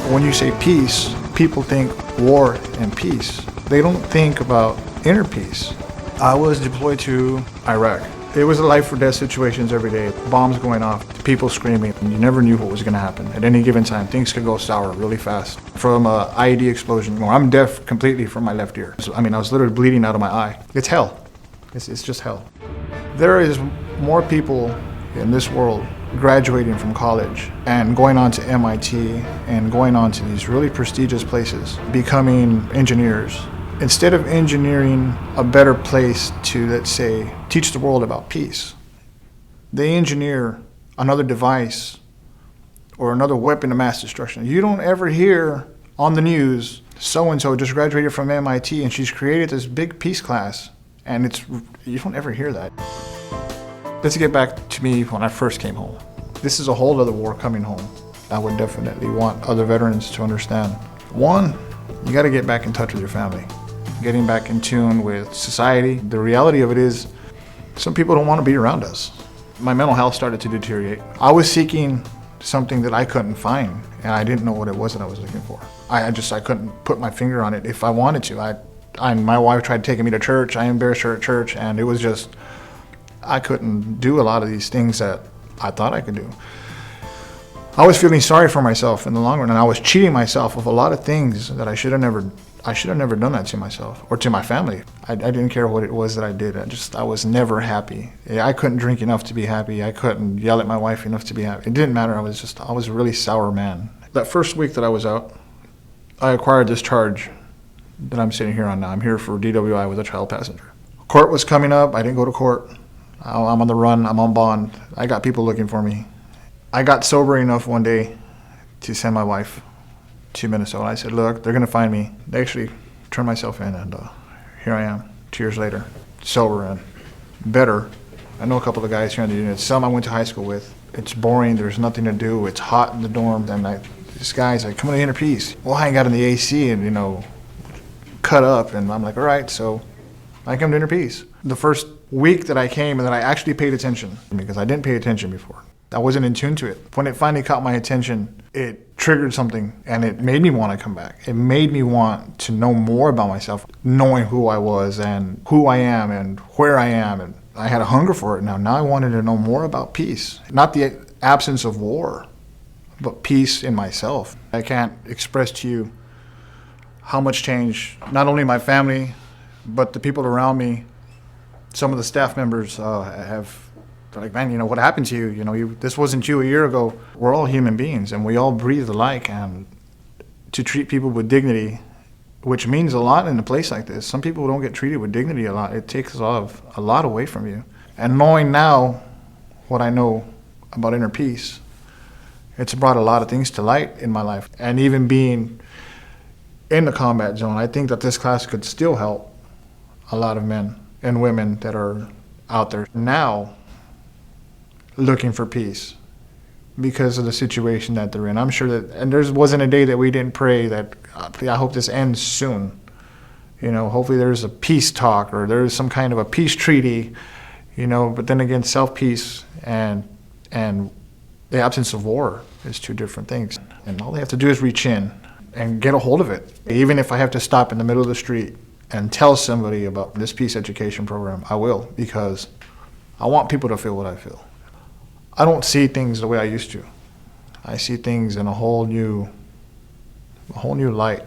When you say peace, people think war and peace. They don't think about inner peace. I was deployed to Iraq. It was a life or death situations every day. Bombs going off, people screaming, and you never knew what was going to happen. At any given time, things could go sour really fast. From an IED explosion, I'm deaf completely from my left ear. I was literally bleeding out of my eye. It's hell. It's just hell. There is more people in this world graduating from college and going on to MIT and going on to these really prestigious places, becoming engineers. Instead of engineering a better place to, let's say, teach the world about peace, they engineer another device or another weapon of mass destruction. You don't ever hear on the news, so-and-so just graduated from MIT and she's created this big peace class, and you don't ever hear that. Let's get back to me when I first came home. This is a whole other war coming home. I would definitely want other veterans to understand. One, you got to get back in touch with your family. Getting back in tune with society. The reality of it is, some people don't want to be around us. My mental health started to deteriorate. I was seeking something that I couldn't find, and I didn't know what it was that I was looking for. I couldn't put my finger on it if I wanted to. My wife tried taking me to church. I embarrassed her at church, and it was just, I couldn't do a lot of these things that I thought I could do. I was feeling sorry for myself in the long run, and I was cheating myself of a lot of things that I should have never done that to myself or to my family. I didn't care what it was that I did. I was never happy. I couldn't drink enough to be happy. I couldn't yell at my wife enough to be happy. It didn't matter. I was a really sour man. That first week that I was out, I acquired this charge that I'm sitting here on now. I'm here for DWI with a child passenger. Court was coming up. I didn't go to court. I'm on the run. I'm on bond. I got people looking for me. I got sober enough one day to send my wife to Minnesota. I said, look, they're going to find me. They actually turned myself in, and here I am 2 years later, sober and better. I know a couple of guys here in the unit. Some I went to high school with. It's boring. There's nothing to do. It's hot in the dorm. And this guy's like, come on to Inner Peace. Well, I ain't got in the AC and, cut up. And I'm like, all right, so I come to Inner Peace. The first week that I came and that I actually paid attention, because I didn't pay attention before. I wasn't in tune to it. When it finally caught my attention, it triggered something, and it made me want to come back. It made me want to know more about myself, knowing who I was and who I am and where I am. And I had a hunger for it now. Now I wanted to know more about peace. Not the absence of war, but peace in myself. I can't express to you how much change, not only my family, but the people around me, some of the staff members have. They're like, man, what happened to you? This wasn't you a year ago. We're all human beings, and we all breathe alike. And to treat people with dignity, which means a lot in a place like this. Some people don't get treated with dignity a lot. It takes a lot away from you. And knowing now what I know about inner peace, it's brought a lot of things to light in my life. And even being in the combat zone, I think that this class could still help a lot of men and women that are out there now looking for peace because of the situation that they're in. I'm sure that, and there wasn't a day that we didn't pray that, I hope this ends soon. Hopefully there's a peace talk or there's some kind of a peace treaty, but then again, self-peace and the absence of war is two different things. And all they have to do is reach in and get a hold of it. Even if I have to stop in the middle of the street and tell somebody about this peace education program, I will, because I want people to feel what I feel. I don't see things the way I used to. I see things in a whole new light.